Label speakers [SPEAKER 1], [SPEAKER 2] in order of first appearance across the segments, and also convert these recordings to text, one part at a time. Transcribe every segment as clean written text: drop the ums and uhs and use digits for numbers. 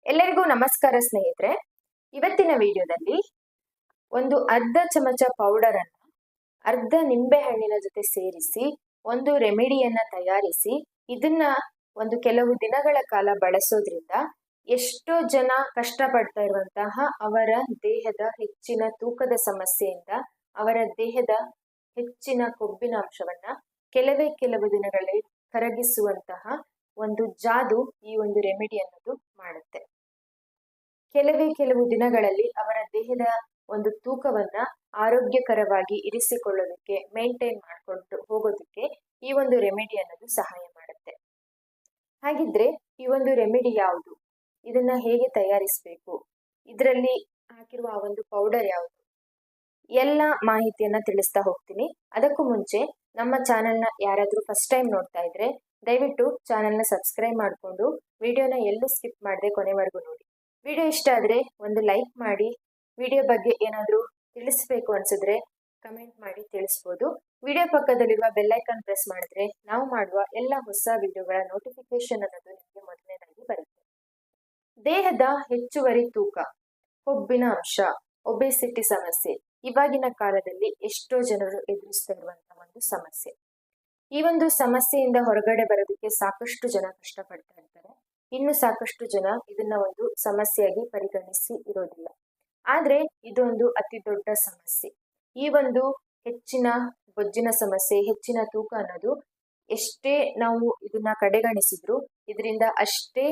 [SPEAKER 1] ಎಲ್ಲರಿಗೂ ನಮಸ್ಕಾರ ಸ್ನೇಹಿತರೆ. ಇವತ್ತಿನ ವಿಡಿಯೋದಲ್ಲಿ ಒಂದು ಅರ್ಧ ಚಮಚ ಪೌಡರ್ ಅನ್ನು ಅರ್ಧ ನಿಂಬೆ ಹಣ್ಣಿನ ಜೊತೆ ಸೇರಿಸಿ ಒಂದು ರೆಮಿಡಿಯನ್ನ ತಯಾರಿಸಿ ಇದನ್ನ ಒಂದು ಕೆಲವು ದಿನಗಳ ಕಾಲ ಬಳಸೋದ್ರಿಂದ ಎಷ್ಟೋ ಜನ ಕಷ್ಟಪಡ್ತಾ ಇರುವಂತಹ ಅವರ ದೇಹದ ಹೆಚ್ಚಿನ ತೂಕದ ಸಮಸ್ಯೆಯಿಂದ ಅವರ ದೇಹದ ಹೆಚ್ಚಿನ ಕೊಬ್ಬಿನ ಅಂಶವನ್ನ ಕೆಲವು ದಿನಗಳಲ್ಲಿ ಕರಗಿಸುವಂತಹ ಒಂದು ಜಾದು ಈ ಒಂದು ರೆಮಿಡಿ ಅನ್ನೋದು ಮಾಡುತ್ತೆ. ಕೆಲವು ದಿನಗಳಲ್ಲಿ ಅವರ ದೇಹದ ಒಂದು ತೂಕವನ್ನ ಆರೋಗ್ಯಕರವಾಗಿ ಇರಿಸಿಕೊಳ್ಳೋದಕ್ಕೆ ಮೇಂಟೈನ್ ಮಾಡಿಕೊಂಡು ಹೋಗೋದಕ್ಕೆ ಈ ಒಂದು ರೆಮಿಡಿ ಅನ್ನೋದು ಸಹಾಯ ಮಾಡುತ್ತೆ. ಹಾಗಿದ್ರೆ ಈ ಒಂದು ರೆಮಿಡಿ ಯಾವುದು, ಇದನ್ನ ಹೇಗೆ ತಯಾರಿಸಬೇಕು, ಇದರಲ್ಲಿ ಹಾಕಿರುವ ಆ ಒಂದು ಪೌಡರ್ ಯಾವುದು, ಎಲ್ಲ ಮಾಹಿತಿಯನ್ನ ತಿಳಿಸ್ತಾ ಹೋಗ್ತೀನಿ. ಅದಕ್ಕೂ ಮುಂಚೆ ನಮ್ಮ ಚಾನೆಲ್ನ ಯಾರಾದ್ರೂ ಫಸ್ಟ್ ಟೈಮ್ ನೋಡ್ತಾ ಇದ್ರೆ ದಯವಿಟ್ಟು ಚಾನೆಲ್ನ ಸಬ್ಸ್ಕ್ರೈಬ್ ಮಾಡಿಕೊಂಡು ವಿಡಿಯೋನ ಎಲ್ಲೂ ಸ್ಕಿಪ್ ಮಾಡದೆ ಕೊನೆವರೆಗೂ ನೋಡಿ. ವಿಡಿಯೋ ಇಷ್ಟ ಆದರೆ ಒಂದು ಲೈಕ್ ಮಾಡಿ. ವಿಡಿಯೋ ಬಗ್ಗೆ ಏನಾದರೂ ತಿಳಿಸ್ಬೇಕು ಅನ್ಸಿದ್ರೆ ಕಮೆಂಟ್ ಮಾಡಿ ತಿಳಿಸ್ಬೋದು. ವಿಡಿಯೋ ಪಕ್ಕದಲ್ಲಿರುವ ಬೆಲ್ಲೈಕನ್ ಪ್ರೆಸ್ ಮಾಡಿದ್ರೆ ನಾವು ಮಾಡುವ ಎಲ್ಲ ಹೊಸ ವಿಡಿಯೋಗಳ ನೋಟಿಫಿಕೇಶನ್ ಅನ್ನೋದು ನಿಮಗೆ ಮೊದಲನೇದಾಗಿ ಬರುತ್ತೆ. ದೇಹದ ಹೆಚ್ಚುವರಿ ತೂಕ, ಕೊಬ್ಬಿನ ಅಂಶ, ಒಬೆಸಿಟಿ ಸಮಸ್ಯೆ ಇವಾಗಿನ ಕಾಲದಲ್ಲಿ ಎಷ್ಟೋ ಜನರು ಎದುರಿಸ್ತಾ ಇರುವಂತಹ ಒಂದು ಸಮಸ್ಯೆ. ಈ ಒಂದು ಸಮಸ್ಯೆಯಿಂದ ಹೊರಗಡೆ ಬರೋದಕ್ಕೆ ಸಾಕಷ್ಟು ಜನ ಕಷ್ಟಪಡ್ತಾ ಇರ್ತಾರೆ. ಇನ್ನು ಸಾಕಷ್ಟು ಜನ ಇದನ್ನ ಒಂದು ಸಮಸ್ಯೆಯಾಗಿ ಪರಿಗಣಿಸಿ ಇರೋದಿಲ್ಲ. ಆದ್ರೆ ಇದೊಂದು ಅತಿ ದೊಡ್ಡ ಸಮಸ್ಯೆ. ಈ ಒಂದು ಹೆಚ್ಚಿನ ಬೊಜ್ಜಿನ ಸಮಸ್ಯೆ, ಹೆಚ್ಚಿನ ತೂಕ ಅನ್ನೋದು ಎಷ್ಟೇ ನಾವು ಇದನ್ನ ಕಡೆಗಣಿಸಿದ್ರು ಇದರಿಂದ ಅಷ್ಟೇ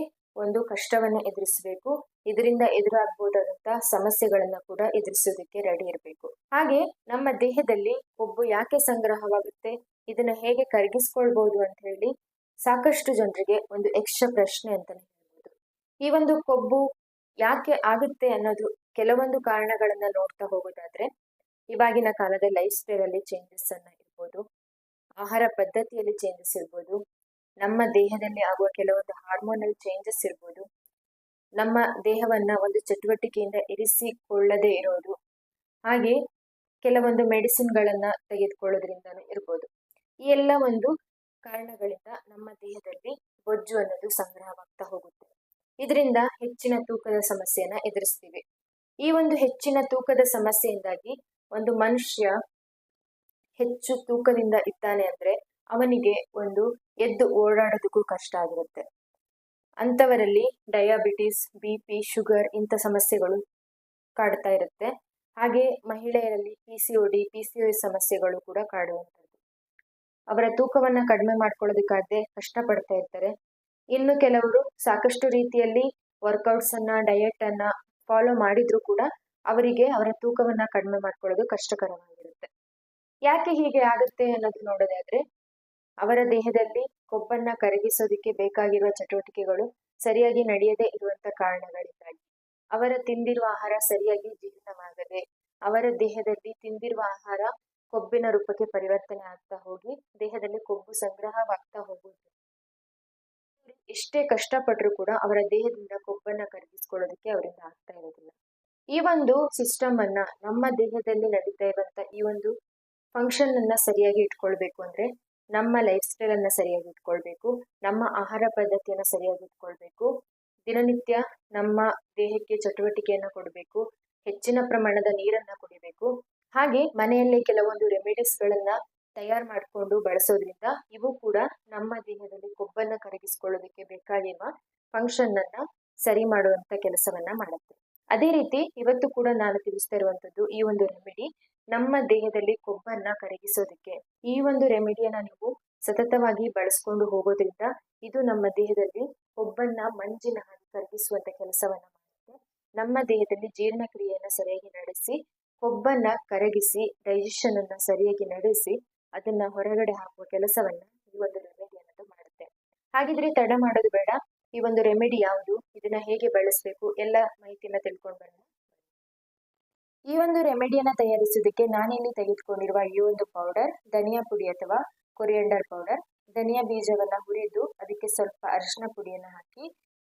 [SPEAKER 1] ಒಂದು ಕಷ್ಟವನ್ನ ಎದುರಿಸಬೇಕು. ಇದರಿಂದ ಎದುರಾಗಬಹುದಾದಂತಹ ಸಮಸ್ಯೆಗಳನ್ನ ಕೂಡ ಎದುರಿಸೋದಕ್ಕೆ ರೆಡಿ ಇರಬೇಕು. ಹಾಗೆ ನಮ್ಮ ದೇಹದಲ್ಲಿ ಕೊಬ್ಬು ಯಾಕೆ ಸಂಗ್ರಹವಾಗುತ್ತೆ, ಇದನ್ನ ಹೇಗೆ ಕರಗಿಸ್ಕೊಳ್ಬಹುದು ಅಂತ ಹೇಳಿ ಸಾಕಷ್ಟು ಜನರಿಗೆ ಒಂದು ಯಕ್ಷ ಪ್ರಶ್ನೆ ಅಂತಾನೆ ಹೇಳ್ಬೋದು. ಈ ಒಂದು ಕೊಬ್ಬು ಯಾಕೆ ಆಗುತ್ತೆ ಅನ್ನೋದು ಕೆಲವೊಂದು ಕಾರಣಗಳನ್ನ ನೋಡ್ತಾ ಹೋಗೋದಾದ್ರೆ, ಇವಾಗಿನ ಕಾಲದ ಲೈಫ್ ಸ್ಟೈಲ್ ಅಲ್ಲಿ ಚೇಂಜಸ್ ಅನ್ನ ಇರ್ಬೋದು, ಆಹಾರ ಪದ್ಧತಿಯಲ್ಲಿ ಚೇಂಜಸ್ ಇರ್ಬೋದು, ನಮ್ಮ ದೇಹದಲ್ಲಿ ಆಗುವ ಕೆಲವೊಂದು ಹಾರ್ಮೋನಲ್ ಚೇಂಜಸ್ ಇರ್ಬೋದು, ನಮ್ಮ ದೇಹವನ್ನ ಒಂದು ಚಟುವಟಿಕೆಯಿಂದ ಇರಿಸಿಕೊಳ್ಳದೆ ಇರೋದು, ಹಾಗೆ ಕೆಲವೊಂದು ಮೆಡಿಸಿನ್ಗಳನ್ನ ತೆಗೆದುಕೊಳ್ಳೋದ್ರಿಂದನೂ ಇರ್ಬೋದು. ಈ ಎಲ್ಲ ಒಂದು ಕಾರಣಗಳಿಂದ ನಮ್ಮ ದೇಹದಲ್ಲಿ ಬೊಜ್ಜು ಅನ್ನೋದು ಸಂಗ್ರಹವಾಗ್ತಾ ಹೋಗುತ್ತೆ. ಇದರಿಂದ ಹೆಚ್ಚಿನ ತೂಕದ ಸಮಸ್ಯೆಯನ್ನ ಎದುರಿಸ್ತೀವಿ. ಈ ಒಂದು ಹೆಚ್ಚಿನ ತೂಕದ ಸಮಸ್ಯೆಯಿಂದಾಗಿ ಒಂದು ಮನುಷ್ಯ ಹೆಚ್ಚು ತೂಕದಿಂದ ಇದ್ದಾನೆ ಅಂದ್ರೆ ಅವನಿಗೆ ಒಂದು ಎದ್ದು ಓಡಾಡೋದಕ್ಕೂ ಕಷ್ಟ ಆಗಿರುತ್ತೆ. ಅಂಥವರಲ್ಲಿ ಡಯಾಬಿಟಿಸ್, BP, ಶುಗರ್ ಇಂಥ ಸಮಸ್ಯೆಗಳು ಕಾಡ್ತಾ ಇರುತ್ತೆ. ಹಾಗೆ ಮಹಿಳೆಯರಲ್ಲಿ PCOS ಸಮಸ್ಯೆಗಳು ಕೂಡ ಕಾಡುವಂಥದ್ದು. ಅವರ ತೂಕವನ್ನ ಕಡಿಮೆ ಮಾಡ್ಕೊಳ್ಳೋದಕ್ಕಾಗದೆ ಕಷ್ಟಪಡ್ತಾ ಇರ್ತಾರೆ. ಇನ್ನು ಕೆಲವರು ಸಾಕಷ್ಟು ರೀತಿಯಲ್ಲಿ ವರ್ಕೌಟ್ಸ್ ಅನ್ನ, ಡಯಟ್ ಅನ್ನ ಫಾಲೋ ಮಾಡಿದ್ರು ಕೂಡ ಅವರಿಗೆ ಅವರ ತೂಕವನ್ನ ಕಡಿಮೆ ಮಾಡ್ಕೊಳ್ಳೋದು ಕಷ್ಟಕರವಾಗಿರುತ್ತೆ. ಯಾಕೆ ಹೀಗೆ ಆಗುತ್ತೆ ಅನ್ನೋದು ನೋಡೋದಾದ್ರೆ, ಅವರ ದೇಹದಲ್ಲಿ ಕೊಬ್ಬನ್ನ ಕರಗಿಸೋದಕ್ಕೆ ಬೇಕಾಗಿರುವ ಚಟುವಟಿಕೆಗಳು ಸರಿಯಾಗಿ ನಡೆಯದೇ ಇರುವಂತ ಕಾರಣಗಳಿಂದಾಗಿ, ಅವರ ತಿಂದಿರುವ ಆಹಾರ ಸರಿಯಾಗಿ ಜೀರ್ಣವಾಗದೆ, ಅವರ ದೇಹದಲ್ಲಿ ತಿಂದಿರುವ ಆಹಾರ ಕೊಬ್ಬಿನ ರೂಪಕ್ಕೆ ಪರಿವರ್ತನೆ ಆಗ್ತಾ ಹೋಗಿ ದೇಹದಲ್ಲಿ ಕೊಬ್ಬು ಸಂಗ್ರಹವಾಗ್ತಾ ಹೋಗುವುದು. ಎಷ್ಟೇ ಕಷ್ಟಪಟ್ಟರು ಕೂಡ ಅವರ ದೇಹದಿಂದ ಕೊಬ್ಬನ್ನ ಕರಗಿಸ್ಕೊಳ್ಳೋದಕ್ಕೆ ಅವರಿಂದ ಆಗ್ತಾ ಇರೋದಿಲ್ಲ. ಈ ಒಂದು ಸಿಸ್ಟಮ್ ಅನ್ನ, ನಮ್ಮ ದೇಹದಲ್ಲಿ ನಡೀತಾ ಇರುವಂತ ಈ ಒಂದು ಫಂಕ್ಷನ್ ಅನ್ನ ಸರಿಯಾಗಿ ಇಟ್ಕೊಳ್ಬೇಕು ಅಂದ್ರೆ ನಮ್ಮ ಲೈಫ್ ಸ್ಟೈಲ್ ಅನ್ನ ಸರಿಯಾಗಿ ಇಟ್ಕೊಳ್ಬೇಕು, ನಮ್ಮ ಆಹಾರ ಪದ್ಧತಿಯನ್ನ ಸರಿಯಾಗಿ ಇಟ್ಕೊಳ್ಬೇಕು, ದಿನನಿತ್ಯ ನಮ್ಮ ದೇಹಕ್ಕೆ ಚಟುವಟಿಕೆಯನ್ನ ಕೊಡಬೇಕು, ಹೆಚ್ಚಿನ ಪ್ರಮಾಣದ ನೀರನ್ನ ಕುಡಿಬೇಕು. ಹಾಗೆ ಮನೆಯಲ್ಲೇ ಕೆಲವೊಂದು ರೆಮಿಡೀಸ್ ಗಳನ್ನ ತಯಾರು ಮಾಡಿಕೊಂಡು ಬಳಸೋದ್ರಿಂದ ಇವು ಕೂಡ ನಮ್ಮ ದೇಹದಲ್ಲಿ ಕೊಬ್ಬನ್ನ ಕರಗಿಸ್ಕೊಳ್ಳೋದಕ್ಕೆ ಬೇಕಾಗಿರುವ ಫಂಕ್ಷನ್ ಅನ್ನ ಸರಿ ಮಾಡುವಂತ ಕೆಲಸವನ್ನ ಮಾಡುತ್ತೆ. ಅದೇ ರೀತಿ ಇವತ್ತು ಕೂಡ ನಾನು ತಿಳಿಸ್ತಾ ಇರುವಂತದ್ದು ಈ ಒಂದು ರೆಮಿಡಿ ನಮ್ಮ ದೇಹದಲ್ಲಿ ಕೊಬ್ಬನ್ನ ಕರಗಿಸೋದಕ್ಕೆ. ಈ ಒಂದು ರೆಮಿಡಿಯನ್ನ ನೀವು ಸತತವಾಗಿ ಬಳಸ್ಕೊಂಡು ಹೋಗೋದ್ರಿಂದ ಇದು ನಮ್ಮ ದೇಹದಲ್ಲಿ ಕೊಬ್ಬನ್ನ ಮಂಜಿನ ಹಾಗೆ ಕರಗಿಸುವಂತ ಕೆಲಸವನ್ನ ಮಾಡುತ್ತೆ. ನಮ್ಮ ದೇಹದಲ್ಲಿ ಜೀರ್ಣಕ್ರಿಯೆಯನ್ನ ಸರಿಯಾಗಿ ನಡೆಸಿ, ಕೊಬ್ಬನ್ನ ಕರಗಿಸಿ, ಡೈಜೆಷನ್ ಅನ್ನ ಸರಿಯಾಗಿ ನಡೆಸಿ ಅದನ್ನ ಹೊರಗಡೆ ಹಾಕುವ ಕೆಲಸವನ್ನ ಈ ಒಂದು ರೆಮಿಡಿ ಅನ್ನೋದು ಮಾಡುತ್ತೆ. ಹಾಗಿದ್ರೆ ತಡ ಮಾಡೋದು ಬೇಡ, ಈ ಒಂದು ರೆಮಿಡಿ ಯಾವುದು, ಇದನ್ನ ಹೇಗೆ ಬಳಸಬೇಕು, ಎಲ್ಲ ಮಾಹಿತಿಯನ್ನ ತಿಳ್ಕೊಂಡು ಬರೋಣ. ಈ ಒಂದು ರೆಮಿಡಿಯನ್ನ ತಯಾರಿಸೋದಕ್ಕೆ ನಾನಿಲ್ಲಿ ತೆಗೆದುಕೊಂಡಿರುವ ಈ ಒಂದು ಪೌಡರ್ ಧನಿಯಾ ಪುಡಿ ಅಥವಾ ಕೊರಿಯಂಡರ್ ಪೌಡರ್. ಧನಿಯಾ ಬೀಜವನ್ನ ಹುರಿದು ಅದಕ್ಕೆ ಸ್ವಲ್ಪ ಅರಿಶಿನ ಪುಡಿಯನ್ನ ಹಾಕಿ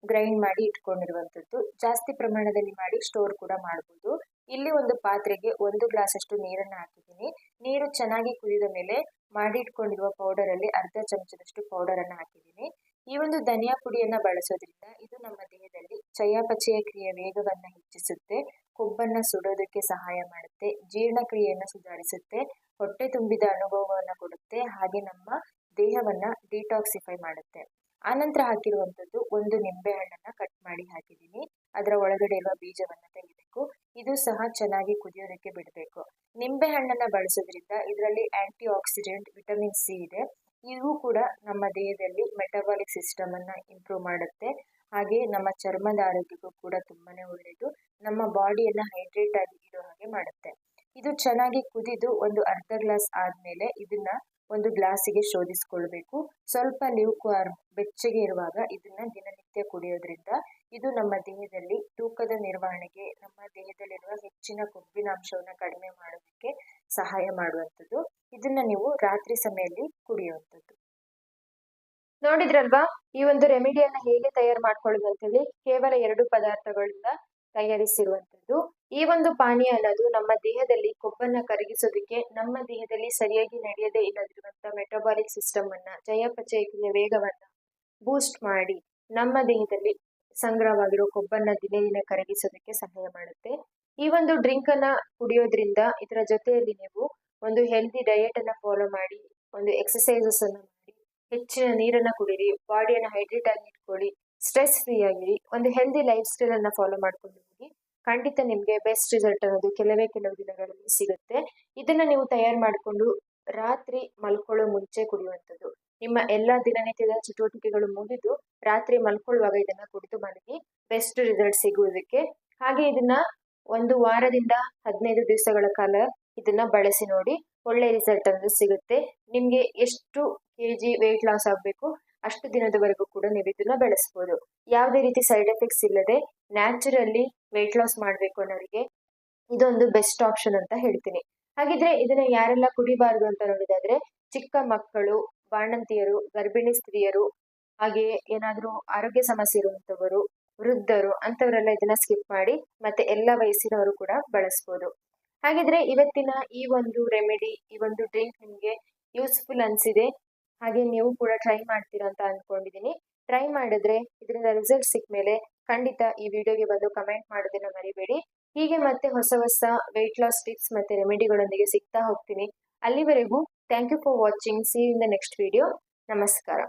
[SPEAKER 1] ಗ್ರೈಂಡ್ ಮಾಡಿ ಇಟ್ಕೊಂಡಿರುವಂತದ್ದು. ಜಾಸ್ತಿ ಪ್ರಮಾಣದಲ್ಲಿ ಮಾಡಿ ಸ್ಟೋರ್ ಕೂಡ ಮಾಡಬಹುದು. ಇಲ್ಲಿ ಒಂದು ಪಾತ್ರೆಗೆ 1 ಗ್ಲಾಸ್ ಅಷ್ಟು ನೀರನ್ನ ಹಾಕಿದ್ದೀನಿ. ನೀರು ಚೆನ್ನಾಗಿ ಕುದಿದ ಮೇಲೆ ಮಾಡಿ ಇಟ್ಕೊಂಡಿರುವ ಪೌಡರ್ ಅಲ್ಲಿ ಅರ್ಧ ಚಮಚದಷ್ಟು ಪೌಡರ್ ಅನ್ನ ಹಾಕಿದ್ದೀನಿ. ಈ ಒಂದು ಧನಿಯಾ ಪುಡಿಯನ್ನ ಬಳಸೋದ್ರಿಂದ ಇದು ನಮ್ಮ ದೇಹದಲ್ಲಿ ಚಯಾಪಚಯ ಕ್ರಿಯೆ ವೇಗವನ್ನು ಹೆಚ್ಚಿಸುತ್ತೆ, ಕೊಬ್ಬನ್ನು ಸುಡೋದಕ್ಕೆ ಸಹಾಯ ಮಾಡುತ್ತೆ, ಜೀರ್ಣಕ್ರಿಯೆಯನ್ನು ಸುಧಾರಿಸುತ್ತೆ, ಹೊಟ್ಟೆ ತುಂಬಿದ ಅನುಭವವನ್ನು ಕೊಡುತ್ತೆ, ಹಾಗೆ ನಮ್ಮ ದೇಹವನ್ನ ಡಿಟಾಕ್ಸಿಫೈ ಮಾಡುತ್ತೆ. ಆನಂತರ ಹಾಕಿರುವಂಥದ್ದು ಒಂದು ನಿಂಬೆ ಹಣ್ಣನ್ನ ಕಟ್ ಮಾಡಿ ಹಾಕಿದ್ದೀನಿ. ಅದರ ಒಳಗಡೆ ಇರುವ ಬೀಜವನ್ನ ತೆಗಿಬೇಕು. ಇದು ಸಹ ಚೆನ್ನಾಗಿ ಕುದಿಯೋದಕ್ಕೆ ಬಿಡಬೇಕು. ನಿಂಬೆ ಹಣ್ಣನ್ನ ಬಳಸೋದ್ರಿಂದ ಇದರಲ್ಲಿ ಆಂಟಿ ಆಕ್ಸಿಡೆಂಟ್ ವಿಟಮಿನ್ ಸಿ ಇದೆ. ಇವು ಕೂಡ ನಮ್ಮ ದೇಹದಲ್ಲಿ ಮೆಟಬಾಲಿಕ್ ಸಿಸ್ಟಮ್ ಅನ್ನ ಇಂಪ್ರೂವ್ ಮಾಡುತ್ತೆ. ಹಾಗೆ ನಮ್ಮ ಚರ್ಮದ ಆರೋಗ್ಯಕ್ಕೂ ಕೂಡ ತುಂಬಾನೇ ಒಳ್ಳೆಯದು. ನಮ್ಮ ಬಾಡಿಯನ್ನ ಹೈಡ್ರೇಟ್ ಆಗಿ ಇರೋ ಹಾಗೆ ಮಾಡುತ್ತೆ. ಇದು ಚೆನ್ನಾಗಿ ಕುದಿದು ಒಂದು ಅರ್ಧ ಗ್ಲಾಸ್ ಆದ್ಮೇಲೆ ಇದನ್ನ ಒಂದು ಗ್ಲಾಸಿಗೆ ಶೋಧಿಸ್ಕೊಳ್ಬೇಕು. ಸ್ವಲ್ಪ ಲ್ಯೂಕ್ವಾರ್ಮ್ ಬೆಚ್ಚಗೆ ಇರುವಾಗ ಇದನ್ನ ದಿನನಿತ್ಯ ಕುಡಿಯೋದ್ರಿಂದ ಇದು ನಮ್ಮ ದೇಹದಲ್ಲಿ ತೂಕದ ನಿರ್ವಹಣೆಗೆ, ನಮ್ಮ ದೇಹದಲ್ಲಿರುವ ಹೆಚ್ಚಿನ ಕೊಬ್ಬಿನ ಅಂಶವನ್ನ ಕಡಿಮೆ ಮಾಡೋದಕ್ಕೆ ಸಹಾಯ ಮಾಡುವಂಥದ್ದು. ಇದನ್ನ ನೀವು ರಾತ್ರಿ ಸಮಯದಲ್ಲಿ ಕುಡಿಯುವಂಥದ್ದು. ನೋಡಿದ್ರಲ್ವಾ ಈ ಒಂದು ರೆಮಿಡಿಯನ್ನ ಹೇಗೆ ತಯಾರು ಮಾಡ್ಕೊಳ್ಳೋದು ಅಂತ ಹೇಳಿ. ಕೇವಲ 2 ಪದಾರ್ಥಗಳಿಂದ ತಯಾರಿಸಿರುವಂಥದ್ದು. ಈ ಒಂದು ಪಾನೀಯ ಅನ್ನೋದು ನಮ್ಮ ದೇಹದಲ್ಲಿ ಕೊಬ್ಬನ್ನ ಕರಗಿಸೋದಕ್ಕೆ, ನಮ್ಮ ದೇಹದಲ್ಲಿ ಸರಿಯಾಗಿ ನಡೆಯದೇ ಇಲ್ಲದಿರುವಂತಹ ಮೆಟಬಾಲಿಕ್ ಸಿಸ್ಟಮ್ ಅನ್ನ, ಚಯಾಪಚಯ ಕ್ರಿಯೆ ವೇಗವನ್ನ ಬೂಸ್ಟ್ ಮಾಡಿ ನಮ್ಮ ದೇಹದಲ್ಲಿ ಸಂಗ್ರಹವಾಗಿರೋ ಕೊಬ್ಬನ್ನ ದಿನೇ ದಿನ ಕರಗಿಸೋದಕ್ಕೆ ಸಹಾಯ ಮಾಡುತ್ತೆ. ಈ ಒಂದು ಡ್ರಿಂಕ್ ಅನ್ನ ಕುಡಿಯೋದ್ರಿಂದ ಇದರ ಜೊತೆಯಲ್ಲಿ ನೀವು ಒಂದು ಹೆಲ್ದಿ ಡಯಟ್ ಅನ್ನ ಫಾಲೋ ಮಾಡಿ, ಒಂದು ಎಕ್ಸಸೈಸಸ್ ಅನ್ನ ಮಾಡಿ, ಹೆಚ್ಚಿನ ನೀರನ್ನ ಕುಡೀರಿ, ಬಾಡಿಯನ್ನ ಹೈಡ್ರೇಟ್ ಆಗಿ ಇಟ್ಕೊಳ್ಳಿ, ಸ್ಟ್ರೆಸ್ ಫ್ರೀ ಆಗಿರಿ, ಒಂದು ಹೆಲ್ದಿ ಲೈಫ್ ಸ್ಟೈಲ್ ಅನ್ನ ಫಾಲೋ ಮಾಡ್ಕೊಂಡು ಹೋಗಿ. ಖಂಡಿತ ನಿಮ್ಗೆ ಬೆಸ್ಟ್ ರಿಸಲ್ಟ್ ಅನ್ನೋದು ಕೆಲವು ದಿನಗಳಲ್ಲಿ ಸಿಗುತ್ತೆ. ಇದನ್ನ ನೀವು ತಯಾರು ಮಾಡಿಕೊಂಡು ರಾತ್ರಿ ಮಲ್ಕೊಳ್ಳೋ ಮುಂಚೆ ಕುಡಿಯುವಂಥದ್ದು. ನಿಮ್ಮ ಎಲ್ಲಾ ದಿನನಿತ್ಯದ ಚಟುವಟಿಕೆಗಳು ಮುಗಿದು ರಾತ್ರಿ ಮಲ್ಕೊಳ್ಳುವಾಗ ಇದನ್ನ ಕುಡಿದು ಮಲಗಿ ಬೆಸ್ಟ್ ರಿಸಲ್ಟ್ ಸಿಗುವುದಕ್ಕೆ. ಹಾಗೆ ಇದನ್ನ 1 ವಾರದಿಂದ 15 ದಿವಸಗಳ ಕಾಲ ಇದನ್ನ ಬಳಸಿ ನೋಡಿ, ಒಳ್ಳೆ ರಿಸಲ್ಟ್ ಅನ್ನೋದು ಸಿಗುತ್ತೆ. ನಿಮ್ಗೆ ಎಷ್ಟು ಕೆಜಿ ವೆಯ್ಟ್ ಲಾಸ್ ಆಗಬೇಕು ಅಷ್ಟು ದಿನದವರೆಗೂ ಕೂಡ ನೀವು ಇದನ್ನ ಬೆಳೆಸ್ಬೋದು. ಯಾವುದೇ ರೀತಿ ಸೈಡ್ ಎಫೆಕ್ಟ್ಸ್ ಇಲ್ಲದೆ ನ್ಯಾಚುರಲಿ ವೆಯ್ಟ್ ಲಾಸ್ ಮಾಡಬೇಕು ಅನ್ನೋರಿಗೆ ಇದೊಂದು ಬೆಸ್ಟ್ ಆಪ್ಷನ್ ಅಂತ ಹೇಳ್ತೀನಿ. ಹಾಗಿದ್ರೆ ಇದನ್ನ ಯಾರೆಲ್ಲ ಕುಡಿಬಾರ್ದು ಅಂತ ನೋಡಿದಾದ್ರೆ, ಚಿಕ್ಕ ಮಕ್ಕಳು, ಬಾಣಂತಿಯರು, ಗರ್ಭಿಣಿ ಸ್ತ್ರೀಯರು, ಹಾಗೆ ಏನಾದ್ರೂ ಆರೋಗ್ಯ ಸಮಸ್ಯೆ ಇರುವಂತವರು, ವೃದ್ಧರು ಅಂತವರೆಲ್ಲ ಇದನ್ನ ಸ್ಕಿಪ್ ಮಾಡಿ. ಮತ್ತೆ ಎಲ್ಲ ವಯಸ್ಸಿನವರು ಕೂಡ ಬಳಸ್ಬೋದು. ಹಾಗಿದ್ರೆ ಇವತ್ತಿನ ಈ ಒಂದು ರೆಮಿಡಿ, ಈ ಒಂದು ಡ್ರಿಂಕ್ ನಿಮ್ಗೆ ಯೂಸ್ಫುಲ್ ಅನ್ಸಿದೆ, ಹಾಗೆ ನೀವು ಕೂಡ ಟ್ರೈ ಮಾಡ್ತೀರಾ ಅಂತ ಅನ್ಕೊಂಡಿದೀನಿ. ಟ್ರೈ ಮಾಡಿದ್ರೆ ಇದರಿಂದ ರಿಸಲ್ಟ್ ಸಿಕ್ಕ ಮೇಲೆ ಖಂಡಿತ ಈ ವಿಡಿಯೋಗೆ ಬಂದು ಕಮೆಂಟ್ ಮಾಡೋದನ್ನ ಮರಿಬೇಡಿ. ಹೀಗೆ ಮತ್ತೆ ಹೊಸ ವೆಯ್ಟ್ ಲಾಸ್ ಟಿಪ್ಸ್ ಮತ್ತೆ ರೆಮಿಡಿಗಳೊಂದಿಗೆ ಸಿಗ್ತಾ ಹೋಗ್ತೀನಿ. ಅಲ್ಲಿವರೆಗೂ thank you for watching. See you in the next video. ನಮಸ್ಕಾರ.